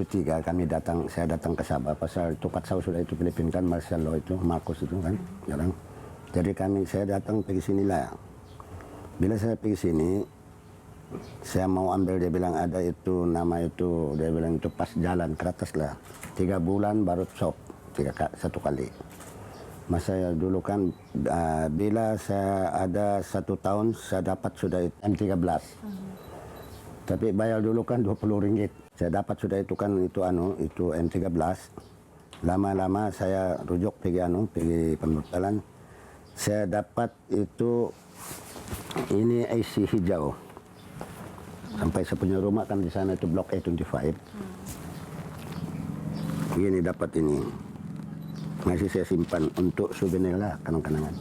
2003 saya datang ke Sabah pasal itu Katsau sudah itu Filipina kan, Marcelo itu Marcos itu kan jarang. Jadi saya datang pergi sini lah. Bila saya pergi sini, saya mau ambil, dia bilang ada itu nama itu, dia bilang itu pas jalan ke atas lah. 3 bulan baru cop satu kali. Masa saya dulu kan bila saya ada 1 tahun saya dapat sudah M13. Tapi bayar dulu kan 20 ringgit. Saya dapat sudah itu kan itu M13. Lama-lama saya rujuk pergi pembekalan. Saya dapat itu ini IC hijau. Sampai saya punya rumah kan di sana itu blok A25. Ini dapat ini. Masih saya simpan untuk souvenir lah, kenang-kenangan.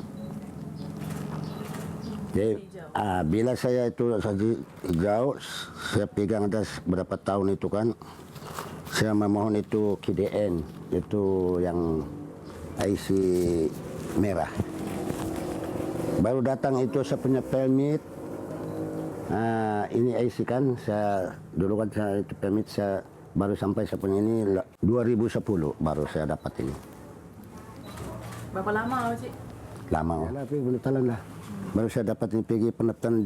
Jadi bila saya itu saji hijau, saya pegang atas berapa tahun itu kan, saya memohon itu KDN, itu yang IC merah. Baru datang itu saya punya permit. Ini IC kan, dulu kan saya itu permit saya baru sampai saya punya ini 2010 baru saya dapat ini. Berapa lama sih? Lama lah, pendaftaran lah. Baru saya dapat ini pergi pendaftaran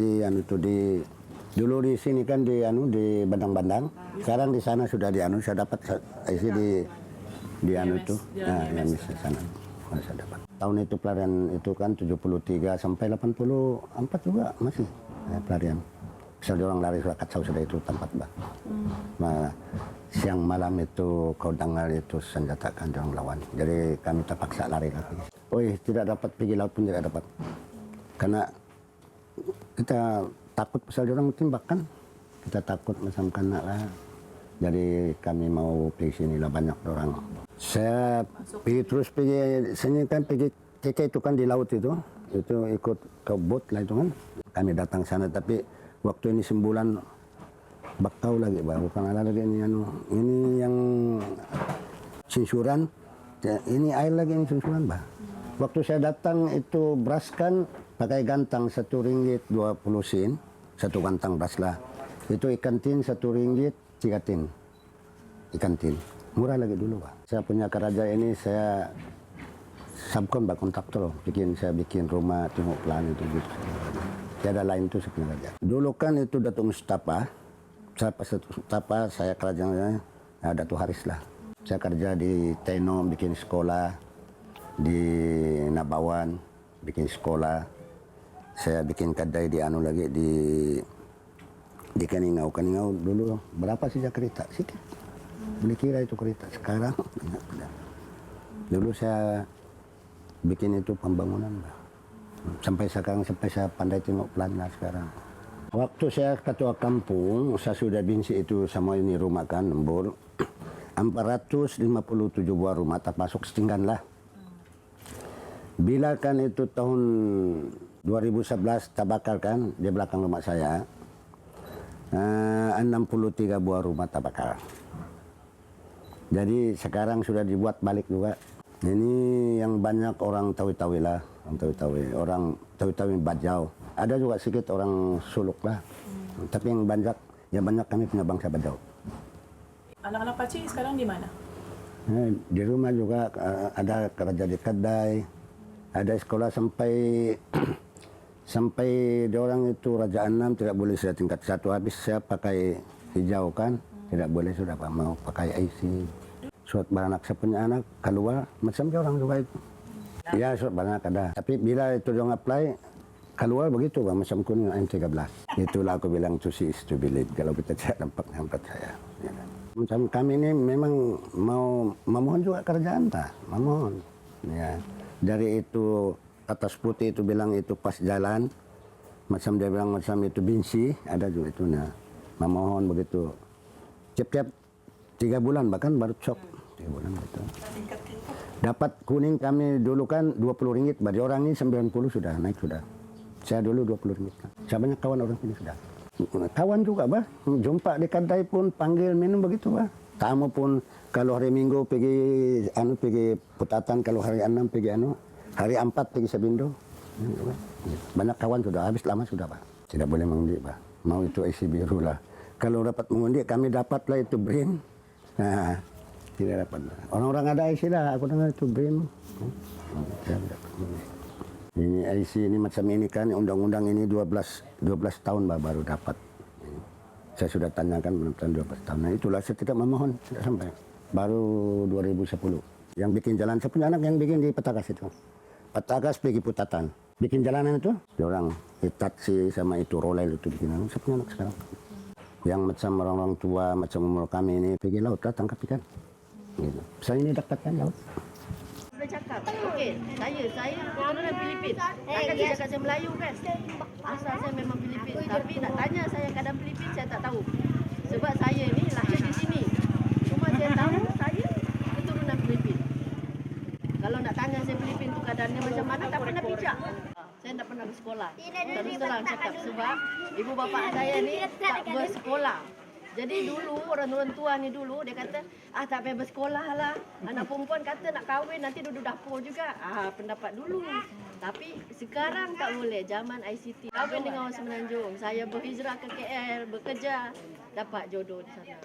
dulu di sini kan di Bandang-Bandang. Sekarang di sana sudah saya dapat IC di itu. Yang di sana. Saya dapat. Tahun itu pelarian itu kan 73 sampai 84 juga masih pelarian. Misalnya orang lari sudah Katsau sudah itu tempat bah. Siang malam itu kau dengar itu senjatakan orang lawan. Jadi kami terpaksa lari lagi. Tidak dapat pergi laut pun tidak dapat. Karena kita takut pasal orang tembak kan. Kita takut macam kena lah. Jadi kami mau pergi sini lah banyak orang. Saya sini kan pergi KK itu kan di laut itu ikut ke boat lah itu kan. Kami datang sana tapi waktu ini sembulan bakau lagi bukan ada lagi ini yang sinsuran, ini air lagi ini sinsuran bah. Waktu saya datang itu beras kan pakai gantang 1 ringgit 20 sen, 1 gantang beras lah. Itu ikan tin 1 ringgit 3 tin. Ikan tin. Murah lagi dulu bah. Saya punya kerja ini saya subkon bah kontraktor, saya bikin rumah tengok plan itu gitu. Tiada lain itu saya punya kerja. Dulu kan itu Datuk Mustafa. Saya kerjanya Datuk Haris lah. Saya kerja di Teno bikin sekolah, di Nabawan bikin sekolah. Saya bikin kedai di lagi di Kaningau dulu berapa sih kereta? Sikit. Boleh kira itu kereta. Sekarang dulu saya bikin itu pembangunan, bah. Sampai sekarang saya pandai tengok plan lah sekarang. Waktu saya ketua kampung, saya sudah binsi itu sama ini rumah kan, lembur. 457 buah rumah termasuk setinggan lah. Bila kan itu tahun 2011 terbakar kan, di belakang rumah saya. 63 buah rumah terbakar. Jadi sekarang sudah dibuat balik juga. Ini yang banyak orang Tawi-Tawi lah. Orang Tawi-Tawi Bajau. Ada juga sedikit orang Suluk lah. Tapi yang banyak kami punya bangsa Bajau. Anak-anak Pakcik sekarang di mana? Di rumah juga ada kerja di kedai. Ada sekolah sampai di orang itu Raja Enam tidak boleh sudah tingkat 1. Habis saya pakai hijau kan. Tidak boleh sudah Pak, mau pakai IC. Surat beranak saya punya anak keluar macam orang juga itu. Ya surat beranak ada. Tapi bila itu dia apply keluar begitu Pak, macam kuning M13. Itulah aku bilang to see is to believe. Kalau kita tidak nampak saya. Ya kan? Macam kami ini memang mau memohon juga kerjaan tak? Memohon. Ya. Dari itu atas putih itu bilang itu pas jalan. Macam dia bilang macam itu binsi. Ada juga itu. Nah, memohon begitu. Tiap-tiap 3 bulan bahkan baru cok. 3 bulan gitu. Dapat kuning kami dulu kan 20 ringgit. Bagi orang ini 90 sudah naik sudah. Saya dulu 20 ringgit. Saya banyak kawan orang sini sudah. Kawan juga bah. Jumpa di kedai pun panggil minum begitu bah. Tamu pun kalau hari Minggu pergi Putatan, kalau hari 6 pergi hari 4 pergi Sabindo. Banyak kawan sudah habis lama sudah bah. Tidak boleh mengundi bah. Mau itu isi biru lah. Kalau dapat mengundi kami dapatlah itu BRIN. Nah, tidak dapat. Orang-orang ada IC lah, aku dengar itu BRIM. Saya tidak tahu. Ini IC ini macam ini kan, undang-undang ini 12 tahun baru dapat. Saya sudah tanyakan menentukan 12 tahun. Nah itulah saya tidak memohon, tidak sampai. Baru 2010. Yang bikin jalan, saya punya anak yang bikin di Petakas itu. Petakas pergi Putatan. Bikin jalanan itu, dia orang taksi sama itu rolel itu bikin. Saya punya anak sekarang. Yang macam orang-orang tua, macam umur kami ini, pergi laut lah tangkap ikan. Gitu. Saya ini dekat kan laut. Saya cakap, okey, saya keturunan Filipin. Takkan saya cakap saya Melayu kan? Asal saya memang Filipin. Tapi nak tanya saya keadaan Filipin, saya tak tahu. Sebab saya ni lahir di sini. Cuma saya tahu saya keturunan Filipin. Kalau nak tanya saya Filipin tu keadaannya macam mana, tak pernah pijak. Saya tak pernah bersekolah. Terus terang cakap sebab ibu bapa saya ni tak bersekolah. Jadi dulu orang tua ni dulu dia kata tak payah bersekolah lah. Anak perempuan kata nak kahwin nanti duduk dapur juga. Pendapat dulu. Tapi sekarang tak boleh, zaman ICT. Kahwin dengan orang Semenanjung. Saya berhijrah ke KL bekerja, dapat jodoh di sana.